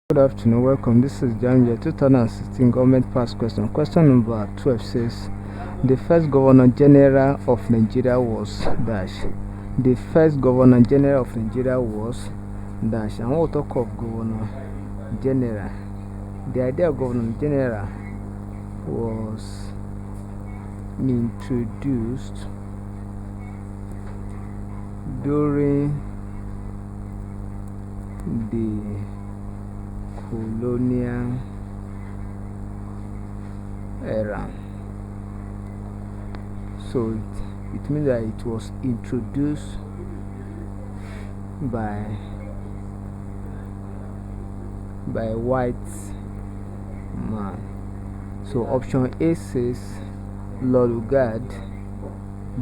Good afternoon, welcome. This is Jamb, 2016 government past question. Question number 12 says, the first Governor General of Nigeria was dash. The first Governor General of Nigeria was dash. And we'll talk of Governor General. The idea of Governor General was introduced during the colonial era. So it means that it was introduced by a white man. So option A says Lord Ugard,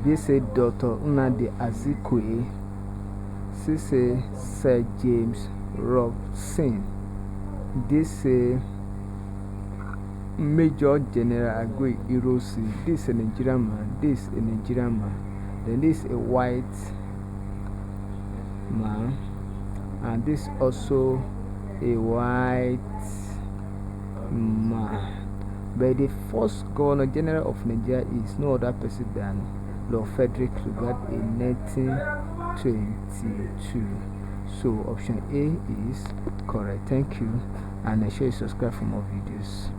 B says Dr. Nnamdi Azikiwe, C says Sir James Robson, D say Major General Agui Irosi. This is a Nigerian man, this is a Nigerian man, then this is a white man, and this also a white man. But the first Governor General of Nigeria is no other person than Lord Frederick Lugard in 1922. So option A is correct. Thank you, and make sure you subscribe for more videos.